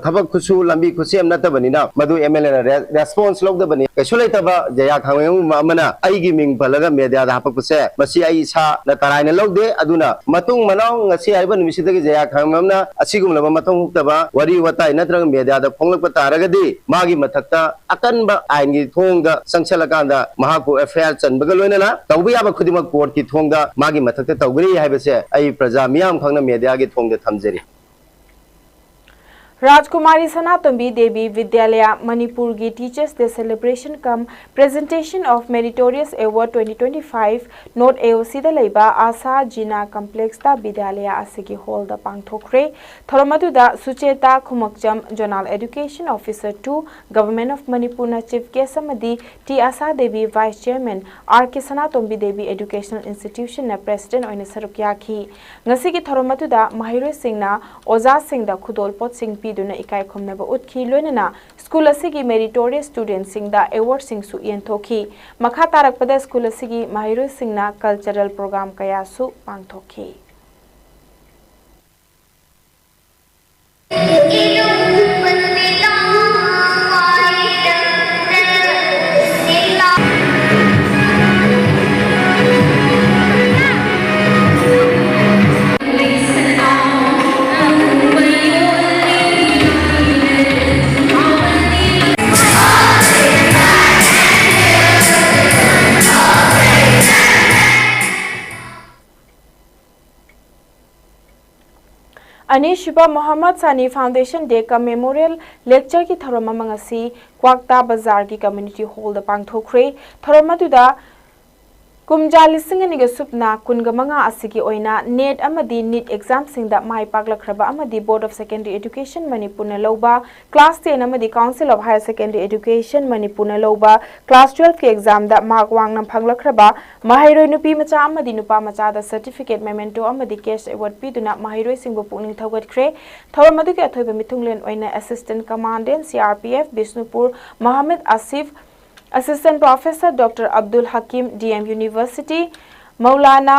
थबक खुसु लंबी खुसेम नतबनिना मदु एमएलए ने रेस्पॉन्स लौदबनि कैसु लैतबा जया खांगेउ अमना आइगी मिंग फलगा मीडिया दा हापकसे मसि आइ सा न तराइना लौदे अदुना मतुंग मनाउ ngasi हाइबा निमिसिदगे जया खांगमना असिगुमलबा मतुंग हुक्तबा वरि वताइ नत्रग मीडिया दा फोंगलकपा तारगदि मागी मथक्ता अकनबा आइनगी थोंगदा संगसलकांदा महाकु एफआईआर चनबगा लोइनना तौबा याबा खुदिमक कोर्ट की थोंगदा मागी मथक्ता तौगरी हाइबसे आई प्रजा मियाम खंगना मीडिया की थोंगदा थमजरी राजकुमारी सनातोंबी देवी विद्यालय मणिपुर की teachers day celebration come presentation of meritorious award 2025 note AOC दा लैबा आशा जिना कॉम्प्लेक्स दा विद्यालय आसिगी हॉल दा पांगथोखरे थरमदुदा Sucheta Khumukcham zonal education officer 2 government of Manipur ना चीफ गेस्ट अमदी T Asha Devi vice chairman R K Sanatombi Devi educational institution ना प्रेसिडेंट ओइने सरुक याखी ngasi थरमदुदा महिरोय सिंगना ओजा सिंगदा खुदोल पोत सिंग पीदुना इकाई खोमनबा उतखी लोइनना स्कूल असिगी मेरिटोरियस स्टूडेंट सिंगदा अवार्ड सिंगसु येंथोखी मखा तारकपदा स्कूल असिगी महिरोय सिंगना कल्चरल प्रोग्राम कयासु पांगथोखी अनिशिबा मोहम्मद सानी फाउंडेशन डे का मेमोरियल लेक्चर की थरोमा मंगसी क्वाक्ता बाजार की कम्युनिटी हॉल द पांगथोखरे थरोमादुदा कुमजा लिसिंग निग सुपना कुनगमंगा असिगी ओइना नेट अमदी नीट एग्जाम सिंगदा माइ पागलखरबा अमदी board of secondary education Manipur न लौबा क्लास 10 अमदी council of higher secondary education Manipur न लौबा क्लास 12 के एग्जाम दा मार्क वांगना फंगलखरबा महिरोय नुपी मचा अमदी नुपा मचा दा सर्टिफिकेट मेमेंटो अमदी कैश अवार्ड पीदुना महिरोय सिंगबो पुनिंग थौगतखरे थौरमदु के अथोइबा मिथुंगलेन ओइना assistant commandant CRPF Bishnupur Mohammad Asif Assistant Professor Dr. Abdul Hakim DM University, Maulana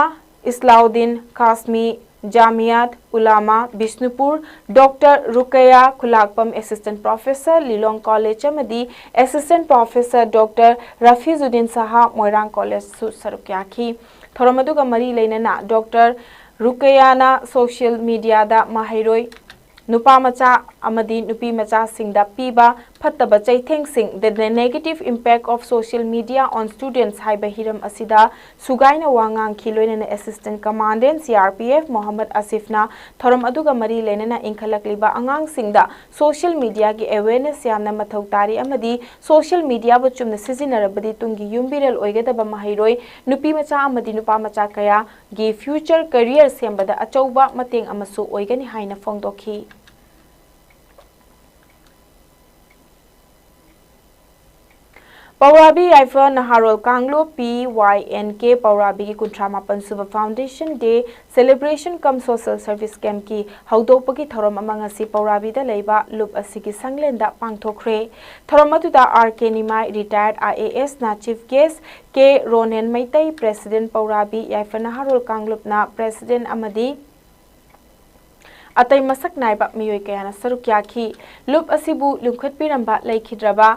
Islauddin Kasmi Jamiat Ulama Bishnupur, Dr. Rukaya Kulakpam Assistant Professor Lilong College Amadi, Assistant Professor Dr. Rafizuddin Saha Moirang College Sarukyaki. थोरम अदुगा मरी लेनना doctor रुकयाना social media दा माहिरोई नुपा मचा अमदी नुपी मचा सिंगदा पीबा फत्तबा चैथेंग सिंग the negative impact of social media on students हाइबा हिरम असिदा सुगाइना वांगांग खिलोइना असिस्टेंट कमांडेंट सीआरपीएफ मोहम्मद आसिफना थोरम अदुगा मरी लेनना इंखलकलिबा अंगांग सिंगदा सोशल मीडिया की अवेयरनेस यामना मथौ तारी अमदी सोशल मीडिया बु चुमना सिजिनरबदी तुंगी युमबिरल ओइगदबा माहिरोई नुपी मचा अमदी नुपा मचा कया गी फ्यूचर करियर सेंबदा अचौबा मतेंग अमसु ओइगनि हाइना फोंदोखी पौराबी याइफा नहारोल कांगलो PYNK पौराबी की कुंट्रा मापन सुबह foundation day celebration cum social service camp की हौदोपगी थोरम अमंगसी पौराबी दा लेबा लुप असिगी संगलेंदा पांगथोखरे थोरम अदुदा RK निमाय रिटायर्ड IAS ना chief guest K Ronen Meitei president पौराबी Yaipha नहारोल कांगलुप ना प्रेसिडेंट अमदी अतई मसक नाइबा मियोय कयाना सरुक याखी लुप असिबु लुखतपिरंबा लेखिद्रबा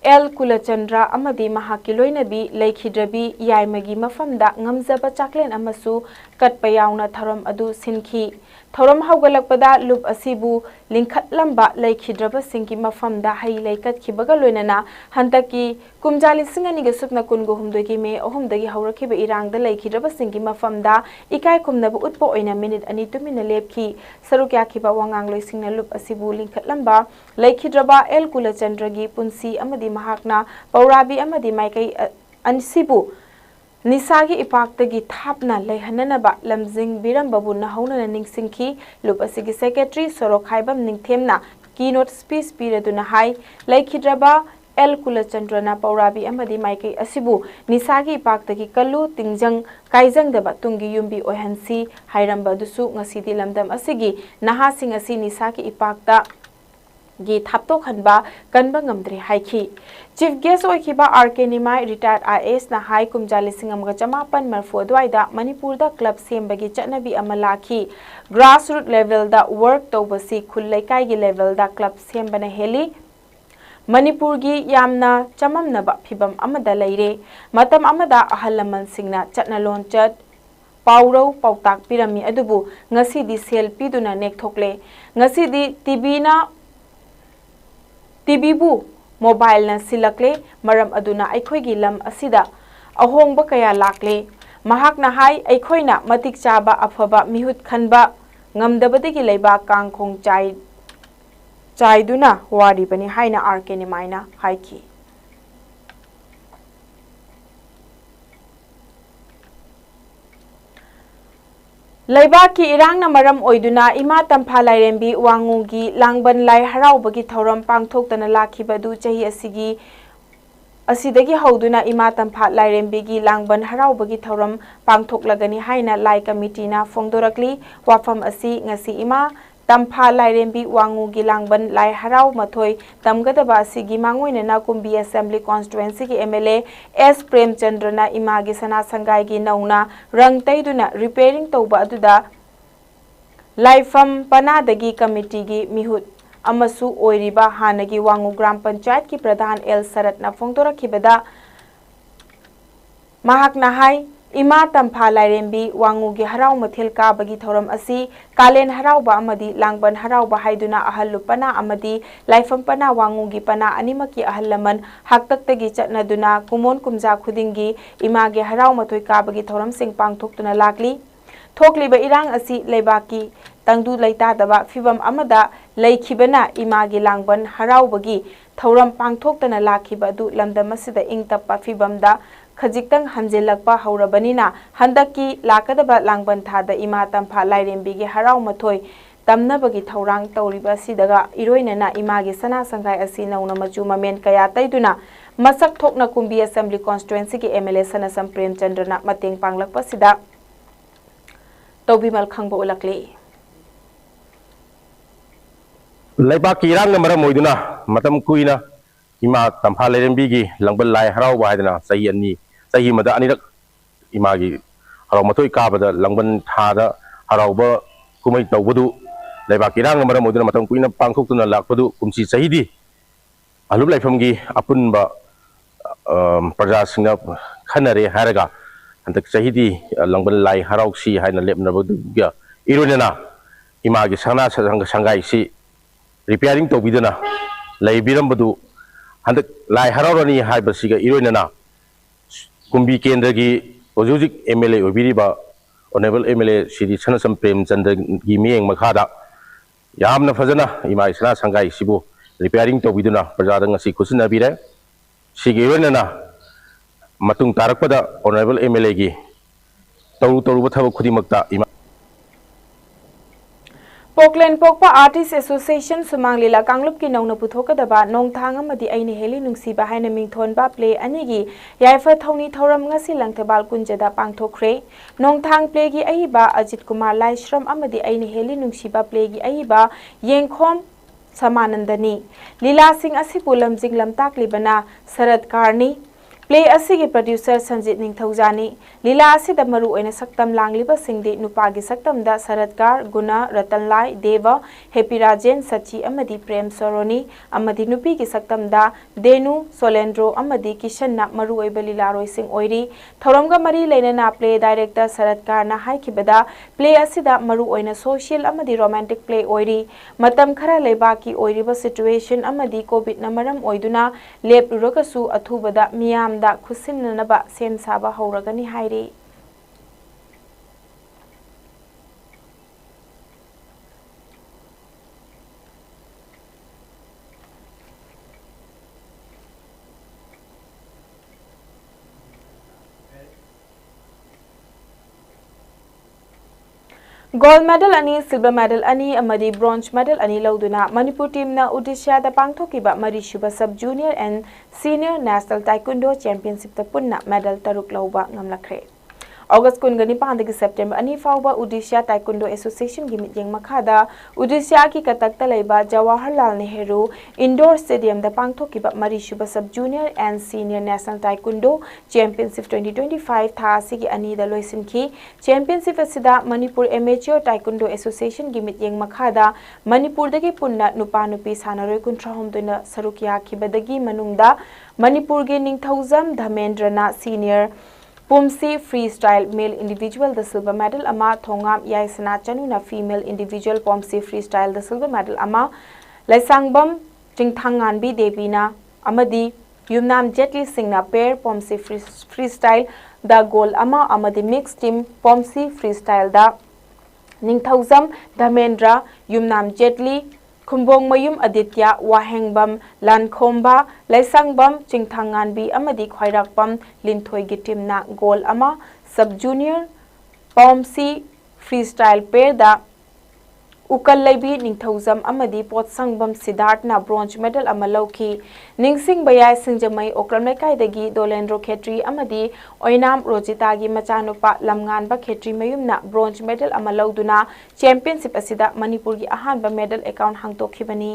एल कुलचंद्रा अमदी महाकी लोइनबी लेखिद्रबी याइमगी मफमदा ngamjaba चाकलेन अमसु कटपा याउना थरम अदु सिनखी थौरम हौगलकपदा लुप असिबु लिंखतलंबा लेखिद्रबा सिंकी मफमदा हई लेकतखिबगा लोइनना हंतकी कुमजाली सिंगनिगे सुकना कुनगु हुमदोगी मे अहुमदगी हौरखिबा इरांगदा लेखिद्रबा सिंकी मफमदा इकाय कुमनबु उत्पो ओइना मिनिट अनि तुमिना लेपखी सरुक्याखिबा वांगांग लोइसिंगना लुप असिबु लिंखतलंबा लेखिद्रबा एल कुलचंद्रगी पुंसी अमदी महाकना पौराबी अमदी माइकई अनसिबु निसागी इपाक्तगी थापना लेहननबा लमजिंग बिरंबबु नहौना निंगसिंखी लुप असिगी सेक्रेटरी सोरोखाइबम निंगथेमना कीनोट स्पीच पीरदुना हाई लेखिद्रबा एल कुलचंद्रना पौराबी अमदी माइकई असिबु निसागी इपाक्तगी कल्लु तिंजंग काइजंगदबा तुंगी युम्बी ओहनसी हाइरंबदुसु ngasiदी लमदम असिगी नहासिंग असि निसागी इपाक्ता गी थाप्तो खनबा कनबा ngamdre हाइखी chief guest ओइखिबा RK Nimai retired IAS ना हाई कुमजाली सिंगमगा चमापन मरफु अद्वाइदा मणिपुर दा क्लब सेमबगी चटनबी अमा लाखी ग्रास रूट लेवल दा वर्क तौबसी खुल लेकाई गी लेवल दा क्लब सेमबना हेली मणिपुर गी यामना चममनबा फिबम अमदा लेरे मतम अमदा अहल लमन सिंगना चटनलोन चट पाउरौ पाउताक पिरमी अदुबु ngasiदी सेल पिदुना नेकथोकले ngasiदी टीबीबू मोबाइल न सिलकले मरम अदुना अखोइगी लम असिदा अहोंगबा कया लाकले महाकना हाई अखोइना मतिक चाबा अफबा मिहुत खनबा ngamdabadagi leiba kangkhong chaiduna wari bani haina RK nimaina haiki leiba ki irang na maram oiduna ima tampha lairembi wangugi langban lai haraubagi thoram pangthoktana lakhibadu chahi asigi asidagi hauduna ima tampha lairembi gi langban haraubagi thoram pangthoklagani haina lai committee na fongdorakli wafam asi ngasi ima tampha lairembi wangugi langban lai harau mathoi tamgadaba asigi mangoina na kumbi assembly constituency ki MLA S Premchandra na ima gi sana sangai gi nauna rangtaiduna repairing tauba aduda laifam panadagi committee gi mihut amasu oiriba hanagi wangu gram panchayat ki pradhan L Sarat na fongdorakhibada mahakna hai ima tampha lairembi wangugi harau mathil ka bagi thoram asi kalen harau ba amadi langban harau ba haiduna ahal lupana amadi laifam pana wangugi pana animaki ahal laman haktak tagi chatnaduna kumon kumja khudingi ima ge harau mathoi ka bagi thoram sing pangthoktuna lakli thokliba irang asi leibaki tangdu leita daba fibam amada leikhibana ima ge langban harau bagi thoram pangthoktana lakhiba du lamdam asida ingtappa fibam da खजिक्तंग हंजिलकपा हौरबनिना हंदकी लाकदबा लांगबन थादा इमा तंफा लाइरेंबिगे हराव मथोय तमनबगी थौरांग तौरिबा सिदगा इरोइनना इमागे सना संघाय असि नौना मचु ममेन कया तैदुना मसक थोकना Kunbi assembly constituency के MLA Sanasam Premachandran मतेंग पांगलकपा सिदा तौबिमल खंगबो उलकले लेबा की रांग मरम ओइदुना मतम कुइना इमा तंफा लाइरेंबिगी लंगबन लाइ हराव बायदना सही अन्नी सही मदा अनिरक इमागी हराव मथोय काबदा लंगबन थादा हरावबा कुमै तौबदु लेबाकी रांग मरम ओइदुना मतम कुइना पांगथोक्तुना लाकपदु कुमसी सहीदी अलुब लाइफमगी अपुनबा प्रजा सिंगना खनरे हारगा handak chahidi langbal lai harau si haina lepnaba duga ironena imagi sana sangai si repairing to bidana lai birambadu handak lai hararani haibasiga ironena kumbi kendra gi ojujik MLA obiriba honorable MLA Shri Sanasam Premchandra gi mieng makhada yamna fajana imagi sana sangai sibu repairing to biduna prajada ngasi kusina bire sigi ironena matung tarakpada honorable MLA gi taru bathaba khudimakta Poklen Pokpa Artist Association Sumang Lila Kanglup ki nong na puthokadaba nong thang amadi aini heli nungsiba haina mingthonba play anigi yaifa thoni thoram ngasi langthabal kunjada pangthokre nong thang play gi aiba Ajit Kumar Laishram amadi aini heli nungsiba play gi aiba yengkhom Samanandani Lila Singh asipulam jinglam taklibana Sarad Karni Play asigi producer Sanjit Ningthaujani Lila asida maru oina saktam langliba singdi nupagi saktam da Saradkar Guna Ratanlai Deva Happy Rajen Sachi amadi Prem Soroni amadi nupi ki saktam da Denu Solendro amadi Kishan na maru oiba Lila Roy Singh oiri Thoramga mari leina na play director Saradkar na haikibada play asida maru oina social amadi romantic play oiri matam khara lebaki oiriba situation amadi covid na maram oiduna lep rurakasu athubada miyam da khusinanaba sem saba hauragani hairi Gold medal ani silver medal ani amadi bronze medal ani lauduna Manipur team na Odisha da pangthokiba marishuba sub junior and senior national taekwondo championship ta punna medal taruk lauba ngamlakre August kungani pandagi September ani fauba Odisha Taekwondo Association gi mityeng makhada Odisha ki katakta leiba Jawaharlal Nehru Indoor Stadium da pangthokiba marishuba sub junior and senior national taekwondo championship 2025 tha sigi ani da loisinki championship asida Manipur Amateur Taekwondo Association gi mityeng makhada Manipur dagi punna nupa nupi sanaroi kuntrahom doina saruk yakhibadagi manungda Manipur gi Ningthaujam Dhamendra senior Pumsi freestyle male individual the silver medal ama thongam yaisana chanuna female individual Pumsi freestyle the silver medal ama Laisangbam Jingthanganbi Devina amadi Yumnam Jetli Singna pair Pumsi freestyle the goal ama amadi mixed team Pumsi freestyle the Ningthaujam Dhamendra Yumnam Jetli Kumbong Mayum Aditya Wahengbam Lankhomba Laisangbam Jingthanganbi amadi Khwairakpam Linthoi gi team na goal ama sub junior Pumsi freestyle pair da Ukallaibi Ningthaujam amadi Potsangbam Siddharth na bronze medal ama lauki Ningsing Bayai Singjamai Okramlai Kaidagi Dolendro Khetri amadi Oinam Rojita gi machanupa Lamnganba Khetri mayum na bronze medal ama lauduna championship asida Manipur gi ahanba medal account hangtokhibani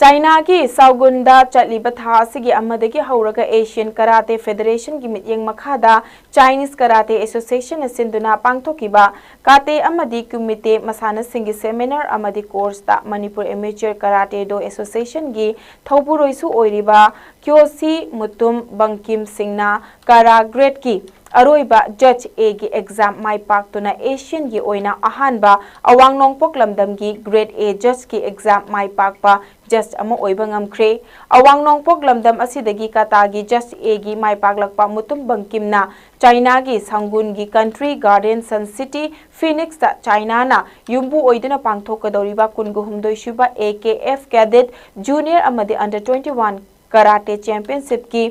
China ki Saugunda Chatliba tha sigi amadagi hauraga Asian Karate Federation gi mityeng makhada Chinese Karate Association asinduna pangthokiba kate amadi kumite masana singi seminar amadi course ta Manipur Amateur Karate Do Association gi thaupuroisu oiriba Kyosi Mutum Bangkim Singna Kara grade ki Aroiba Judge A gi exam mai pak tuna Asian gi oina ahanba awang nongpok lamdam gi grade A judge ki exam mai pak pa just ama oiba ngamkre awang nongpok lamdam asidagi kata gi just A gi mai pak lakpa mutum bangkim na China gi Sangun gi Country Garden Sun City Phoenix ta China na yumbu oiduna pangthokadoriba kunguhumdoi shuba AKF cadet junior amadi under 21 karate championship ki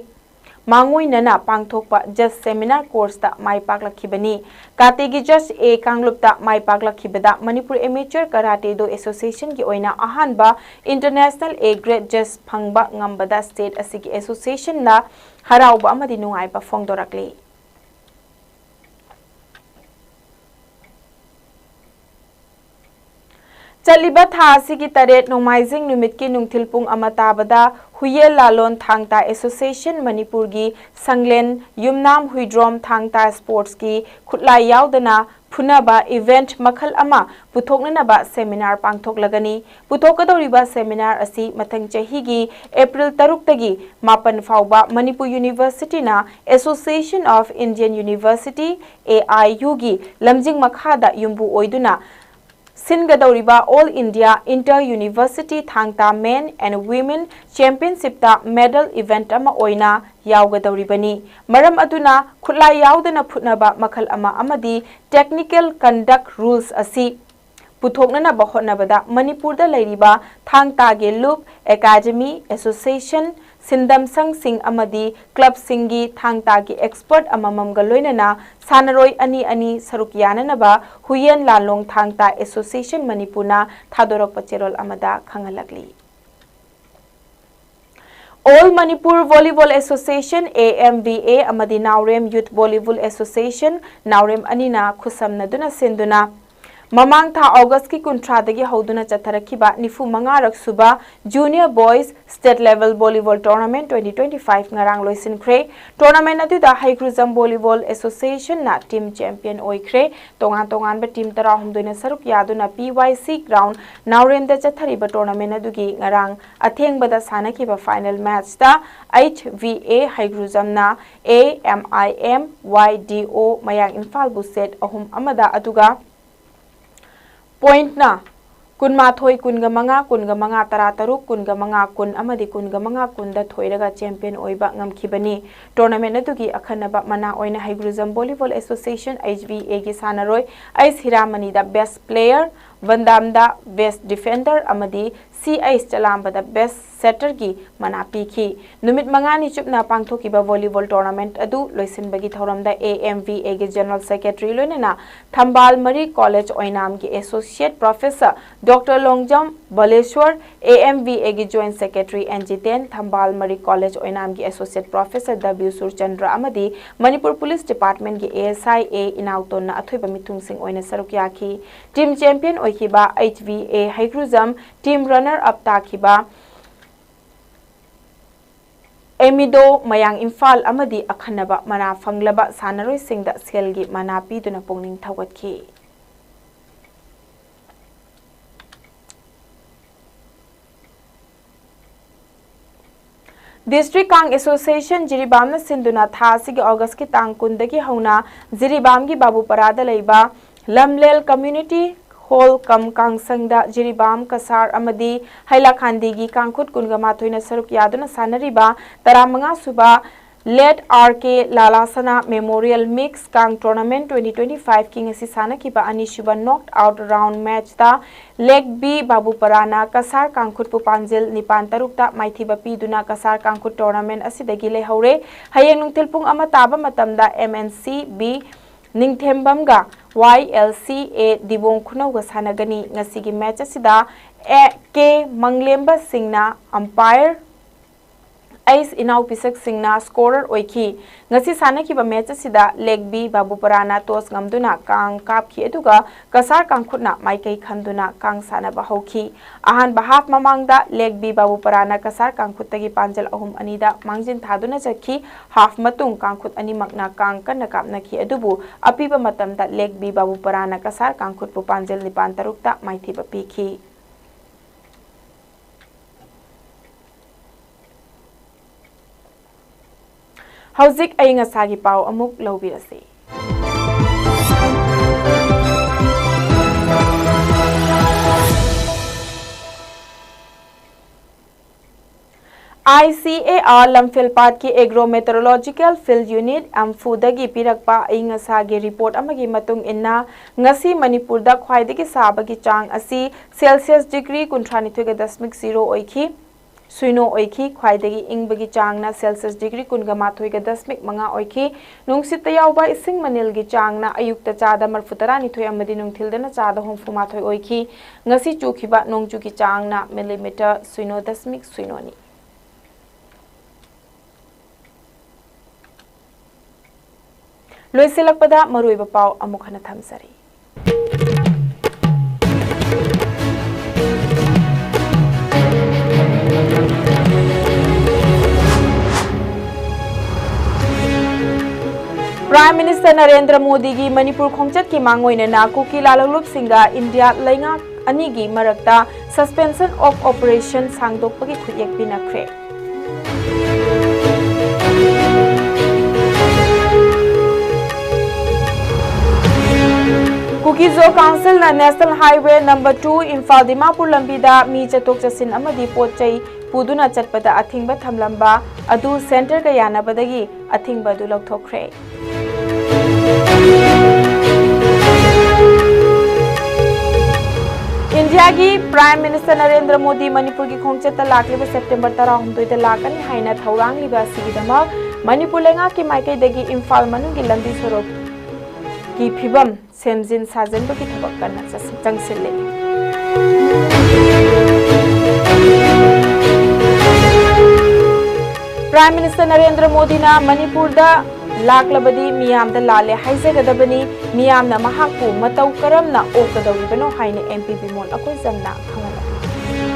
Mangoi nana pangthokpa just seminar course ta mai paklakhibani kategi just a kanglup ta mai paklakhibada Manipur Amateur Karate Do Association ki oina ahanba international A grade just phangba ngambada state asigi association na harauba amadi nungaiba phongdorakle Chaliba thasi ki taret nomaizing numit ki nungthilpung amatabada Huyel Lalon Thangta Association Manipur gi Sanglen Yumnam Huidrom Thangta Sports ki Khutlai Yaudana फुनबा event मखल अमा पुथोकनबा seminar पांगथोकलगनी पुथोकदौरिबा seminar असी मथंग चहीगी April 3 तगी 5 फाउबा मणिपुर यूनिवर्सिटी ना association of Indian university AIU गी लमजिंग मखादा युम्बु ओइदुना सिनगदौरिबा all India inter university Thangta men and women championship ता मेडल इवेंट अमा ओइना यावगदौरिबनी मरम अदुना खुलाई यावदना फुटनबा मखल अमा अमदी टेक्निकल कंडक्ट रूल्स असी पुथोकनबा होटनबदा मणिपुरदा लैरिबा थांगतागे लूप एकेडमी एसोसिएशन सिंदम संघ सिंह अमदी क्लब सिंगी थांगतागी एक्सपर्ट अमममगा लोइनना सानरोय अनि अनि सरुक याननबा हुयन लालोंग थांगता एसोसिएशन मणिपुरना थादोरक पचेरोल अमदा खंगलगली All Manipur Volleyball Association AMVA amadi Naurem Youth Volleyball Association Naurem anina khusamnaduna sinduna Mamang tha August ki kuntradagi hauduna chatharakiba nifu mangarak suba Junior Boys State Level Volleyball Tournament 2025 ngarang loisin khre tournament adu da Haigruzam Volleyball Association na team champion oikhre tongan ba team tara humdoina saruk yaduna PYC ground Naurem da chathariba tournament adu gi ngarang atheng bada sanakiba final match da HVA Haigruzam na AMIMYDO mayang imphal bu set ahum amada aduga Point na kunma thoi kunga manga tara taruk kunga manga kun amadi kunga manga kunda thoiraga champion oiba ngamkhibani tournament adugi akhanaba mana oina Haigruzam Volleyball Association HVA gi sanaroi ais hiramani da best player Vandam da best defender amadi CIS Chalamba da best setter gi mana piki numit mangani chupna pangthokiba volleyball tournament adu loisinbagi thoram da AMVA gi general secretary loinana Thambal Mari College oinam gi associate professor Dr Longjam Baleshwar AMVA gi joint secretary NG10 Thambal Mari College oinam gi associate professor W Surchandra amadi Manipur Police Department gi ASIA inauton na athoiba mithung sing oina saruk yakhi team champion oikiba HVA Haigruzam team runner up takiba Emido mayang imphal amadi akhanaba mana fanglaba sanaroi singda selgi mana piduna pongning thawatki District Kang Association Jiribam na sinduna tha sigi August ki tang kundagi hauna Jiribam gi babu parada leiba Lamlel Community Hall kam kang sangda Jiribam kasar amadi Hailakhandi gi kangkhut kunga mathoina saruk yaduna sanariba taramanga suba Let RK Lalasana Memorial Mix Kang Tournament 2025 king asi sana kiba anishuba knocked out round match da leg B Babu Parana kasar kangkhut pupanjil nipan tarukta maithiba piduna kasar kangkhut tournament asidagi lehaure hayeng nungtilpung ama taba matamda MNC B Ningthembamga YLCA Dibong Khunauga sanagani ngasigi match asida K Manglemba Singna umpire Ice Inau Pisak Singna scorer oiki ngasi sanakiba match asida leg B Babu Parana tos ngamduna kang kapki eduga kasar kangkhutna maikai khanduna kang sanaba hauki ahan bahaf mamangda leg B Babu Parana kasar kangkhutagi panjal ahum anida mangjin thaduna jakhi half matung kangkhut ani makna kang kana kapnaki edubu apiba matamda leg B Babu Parana kasar kangkhut pu panjal nipan tarukta maithiba piki Hauzik ay nga sagi pao amuk lawbirasi. ICAR Lamphilpat ki Agrometeorological Field Unit Amphudagi pirakpa ay nga sagi report amagi matung inna ngasi Manipur da khwaidagi sabagi chang asi Celsius degree 39.0 oiki Suino oiki khwaidagi ingbagi changna Celsius degree 19.5 oiki nungsita yawba ising manilgi changna ayukta chada marfutara nithoi amadi nungthildana chada homfumathoi oiki ngasi chukhiba nongchuki changna millimeter suino dasmik suinoni loisilakpada maruiba pau amukhana thamsari Prime Minister Narendra Modi gi Manipur khongchat ki mangoina kuki lalalop singa India lainga ani gi marakta suspension of operation sangdokpagi khuyek pinakre. Kuki Zo Council na National Highway number 2 imphal Dimapur lambida mi chatok chasin amadi potchai puduna chatpada athingba thamlamba adu center ka yanabadagi athingba du lokthokre. India ki Prime Minister Narendra Modi Manipur ki khongchata lakliba September 12 da lakani haina thaurang liba sigidama Manipur lenga ki maikai dagi imphal manungi lambi sorok ki phibam semjin sajen bagi thabak kana changsil. Prime Minister Narendra Modi na Manipur da laklabadi miyam da lale haizagadabani miyam na mahakpu matau karam na okadawibano haine MP Bimol akoi jamna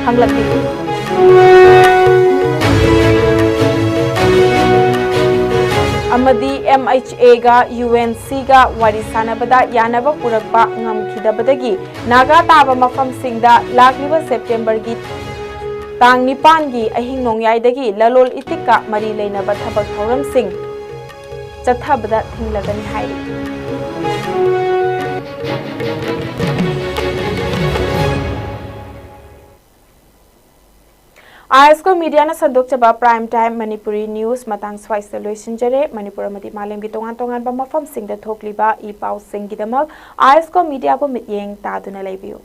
hanglakti. Amadi MHA ga UNC ga warisana bada yanaba purakpa ngamkhidabadagi naga taba mafam singda lakliba September gi tang nipan gi ahing nongyai dagi lalol itika mari leinaba thabak thoram sing chathabada thinglagani hairi. ISCOM media na sandok chaba prime time Manipuri news matang swai solution jare Manipur amadi malem gi tongan ba mafam sing da thokliba I pau sing gi damak ISCOM media bo mityeng taduna leibiu.